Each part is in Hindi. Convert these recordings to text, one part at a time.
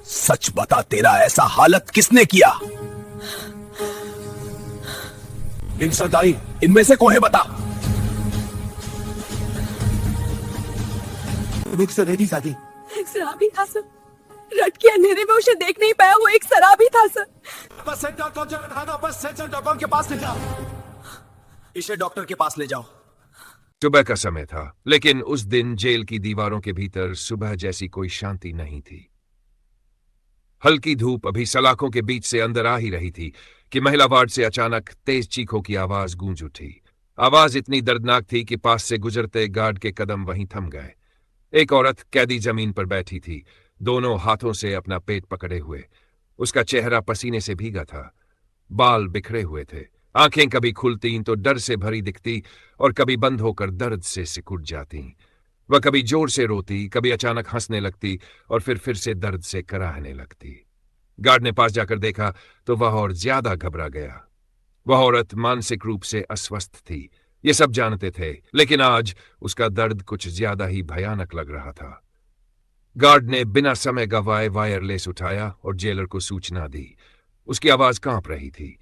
सच बता, तेरा ऐसा हालत किसने किया? इन सरदारी, इनमें से कोई बता। एक सरेदी साथी, एक शराबी था सर। रट के अंधेरे में उसे देख नहीं पाया, वो एक शराबी था सर। बस सेंटर को जगह बस सेंटर डॉक्टर के पास ले जाओ। इसे डॉक्टर के पास ले जाओ। सुबह का समय था, लेकिन उस दिन जेल की दीवारों के भीतर सुबह जैसी कोई शांति नहीं थी। हल्की धूप अभी सलाखों के बीच से अंदर आ ही रही थी कि महिला वार्ड से अचानक तेज चीखों की आवाज गूंज उठी। आवाज इतनी दर्दनाक थी कि पास से गुजरते गार्ड के कदम वहीं थम गए। एक औरत कैदी जमीन पर बैठी थी, दोनों हाथों से अपना पेट पकड़े हुए। उसका चेहरा पसीने से भीगा था, बाल बिखरे हुए थे, आंखें कभी खुलती तो डर से भरी दिखती और कभी बंद होकर दर्द से सिकुड़ जाती। वह कभी जोर से रोती, कभी अचानक हंसने लगती और फिर से दर्द से कराहने लगती। गार्ड ने पास जाकर देखा तो वह और ज्यादा घबरा गया। वह औरत मानसिक रूप से अस्वस्थ थी, ये सब जानते थे, लेकिन आज उसका दर्द कुछ ज्यादा ही भयानक लग रहा था। गार्ड ने बिना समय गंवाए वायरलेस उठाया और जेलर को सूचना दी। उसकी आवाज कांप रही थी।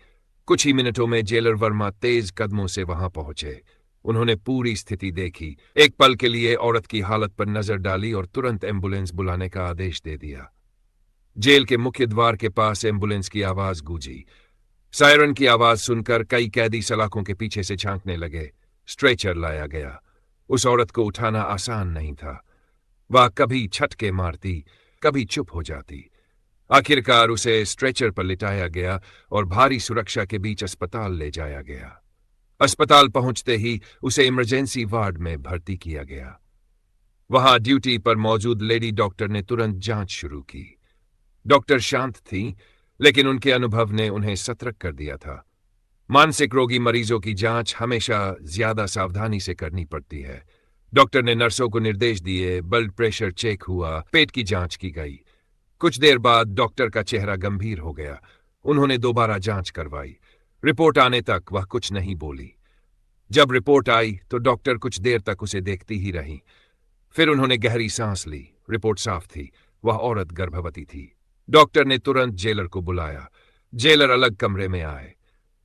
कुछ ही मिनटों में जेलर वर्मा तेज कदमों से वहां पहुंचे। उन्होंने पूरी स्थिति देखी, एक पल के लिए औरत की हालत पर नजर डाली और तुरंत एम्बुलेंस बुलाने का आदेश दे दिया। जेल के मुख्य द्वार के पास एम्बुलेंस की आवाज गूंजी। सायरन की आवाज सुनकर कई कैदी सलाखों के पीछे से झांकने लगे। स्ट्रेचर लाया गया। उस औरत को उठाना आसान नहीं था। वह कभी छटके मारती, कभी चुप हो जाती। आखिरकार उसे स्ट्रेचर पर लिटाया गया और भारी सुरक्षा के बीच अस्पताल ले जाया गया। अस्पताल पहुंचते ही उसे इमरजेंसी वार्ड में भर्ती किया गया। वहां ड्यूटी पर मौजूद लेडी डॉक्टर ने तुरंत जांच शुरू की। डॉक्टर शांत थीं, लेकिन उनके अनुभव ने उन्हें सतर्क कर दिया था। मानसिक रोगी मरीजों की जांच हमेशा ज्यादा सावधानी से करनी पड़ती है। डॉक्टर ने नर्सों को निर्देश दिए, ब्लड प्रेशर चेक हुआ, पेट की जांच की गई। कुछ देर बाद डॉक्टर का चेहरा गंभीर हो गया। उन्होंने दोबारा जांच करवाई। रिपोर्ट आने तक वह कुछ नहीं बोली। जब रिपोर्ट आई तो डॉक्टर कुछ देर तक उसे देखती ही रही। फिर उन्होंने गहरी सांस ली। रिपोर्ट साफ थी, वह औरत गर्भवती थी। डॉक्टर ने तुरंत जेलर को बुलाया। जेलर अलग कमरे में आए।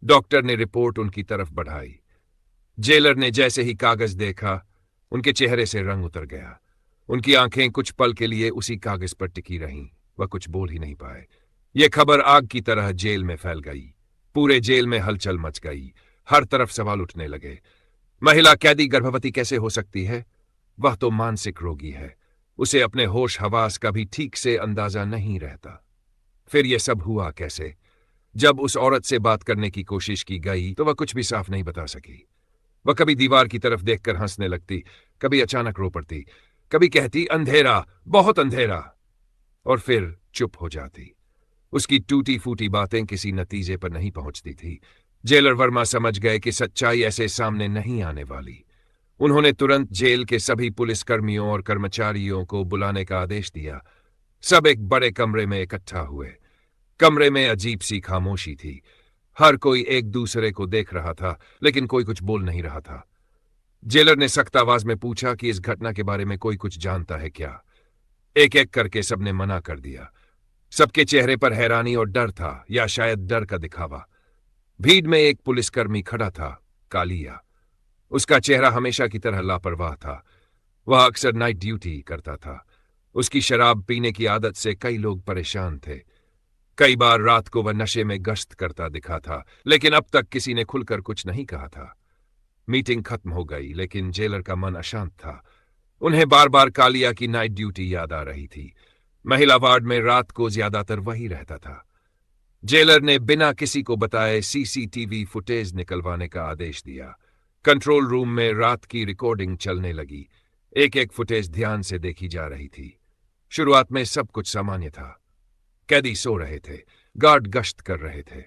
डॉक्टर ने रिपोर्ट उनकी तरफ बढ़ाई। जेलर ने जैसे ही कागज देखा, उनके चेहरे से रंग उतर गया। उनकी आंखें कुछ पल के लिए उसी कागज पर टिकी रहीं। वह कुछ बोल ही नहीं पाए। यह खबर आग की तरह जेल में फैल गई। पूरे जेल में हलचल मच गई। हर तरफ सवाल उठने लगे। महिला कैदी गर्भवती कैसे हो सकती है? वह तो मानसिक रोगी है। उसे अपने होश हवास का भी ठीक से अंदाजा नहीं रहता। फिर यह सब हुआ कैसे? जब उस औरत से बात करने की कोशिश की गई तो वह कुछ भी साफ नहीं बता सकी। वह कभी दीवार की तरफ देखकर हंसने लगती, कभी अचानक रो पड़ती, कभी कहती अंधेरा, बहुत अंधेरा, और फिर चुप हो जाती। उसकी टूटी फूटी बातें किसी नतीजे पर नहीं पहुंचती थी। जेलर वर्मा समझ गए कि सच्चाई ऐसे सामने नहीं आने वाली। उन्होंने तुरंत जेल के सभी पुलिसकर्मियों और कर्मचारियों को बुलाने का आदेश दिया। सब एक बड़े कमरे में इकट्ठा हुए। कमरे में अजीब सी खामोशी थी। हर कोई एक दूसरे को देख रहा था, लेकिन कोई कुछ बोल नहीं रहा था। जेलर ने सख्त आवाज में पूछा कि इस घटना के बारे में कोई कुछ जानता है क्या? एक एक करके सबने मना कर दिया। सबके चेहरे पर हैरानी और डर था, या शायद डर का दिखावा। भीड़ में एक पुलिसकर्मी खड़ा था, कालिया। उसका चेहरा हमेशा की तरह लापरवाह था। वह अक्सर नाइट ड्यूटी करता था। उसकी शराब पीने की आदत से कई लोग परेशान थे। कई बार रात को वह नशे में गश्त करता दिखा था, लेकिन अब तक किसी ने खुलकर कुछ नहीं कहा था। मीटिंग खत्म हो गई, लेकिन जेलर का मन अशांत था। उन्हें बार बार कालिया की नाइट ड्यूटी याद आ रही थी। महिला वार्ड में रात को ज्यादातर वही रहता था। जेलर ने बिना किसी को बताए सीसीटीवी फुटेज निकलवाने का आदेश दिया। कंट्रोल रूम में रात की रिकॉर्डिंग चलने लगी। एक एक फुटेज ध्यान से देखी जा रही थी। शुरुआत में सब कुछ सामान्य था। कैदी सो रहे थे, गार्ड गश्त कर रहे थे।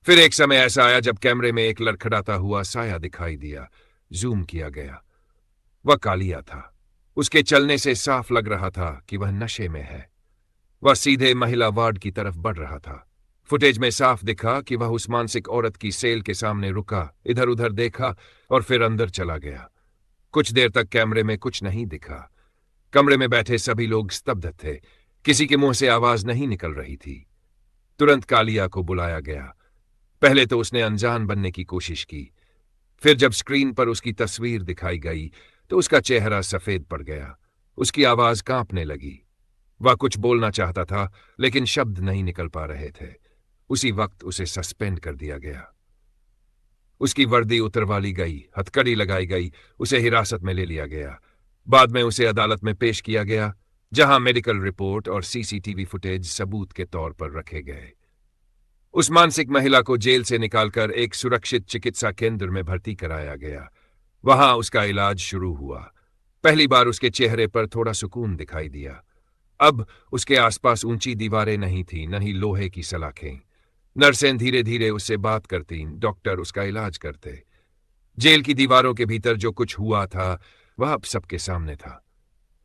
फिर एक समय ऐसा आया जब कैमरे में एक लड़खड़ाता हुआ साया दिखाई दिया। जूम किया गया। वह कालिया था। उसके चलने से साफ लग रहा था कि वह नशे में है। वह सीधे महिला वार्ड की तरफ बढ़ रहा था। फुटेज में साफ दिखा कि वह उस मानसिक औरत की सेल के सामने रुका, इधर उधर देखा और फिर अंदर चला गया। कुछ देर तक कैमरे में कुछ नहीं दिखा। कमरे में बैठे सभी लोग स्तब्ध थे। किसी के मुंह से आवाज नहीं निकल रही थी। तुरंत कालिया को बुलाया गया। पहले तो उसने अनजान बनने की कोशिश की, फिर जब स्क्रीन पर उसकी तस्वीर दिखाई गई तो उसका चेहरा सफेद पड़ गया। उसकी आवाज कांपने लगी। वह कुछ बोलना चाहता था लेकिन शब्द नहीं निकल पा रहे थे। उसी वक्त उसे सस्पेंड कर दिया गया। उसकी वर्दी उतरवा ली गई, हथकड़ी लगाई गई, उसे हिरासत में ले लिया गया। बाद में उसे अदालत में पेश किया गया, जहां मेडिकल रिपोर्ट और सीसीटीवी फुटेज सबूत के तौर पर रखे गए। उस मानसिक महिला को जेल से निकालकर एक सुरक्षित चिकित्सा केंद्र में भर्ती कराया गया। वहां उसका इलाज शुरू हुआ। पहली बार उसके चेहरे पर थोड़ा सुकून दिखाई दिया। अब उसके आसपास ऊंची दीवारें नहीं थीं, न ही लोहे की सलाखें। नर्सें धीरे धीरे उससे बात करतीं, डॉक्टर उसका इलाज करते। जेल की दीवारों के भीतर जो कुछ हुआ था वह अब सबके सामने था।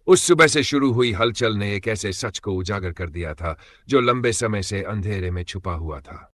उस सुबह से शुरू हुई हलचल ने एक ऐसे सच को उजागर कर दिया था जो लंबे समय से अंधेरे में छुपा हुआ था।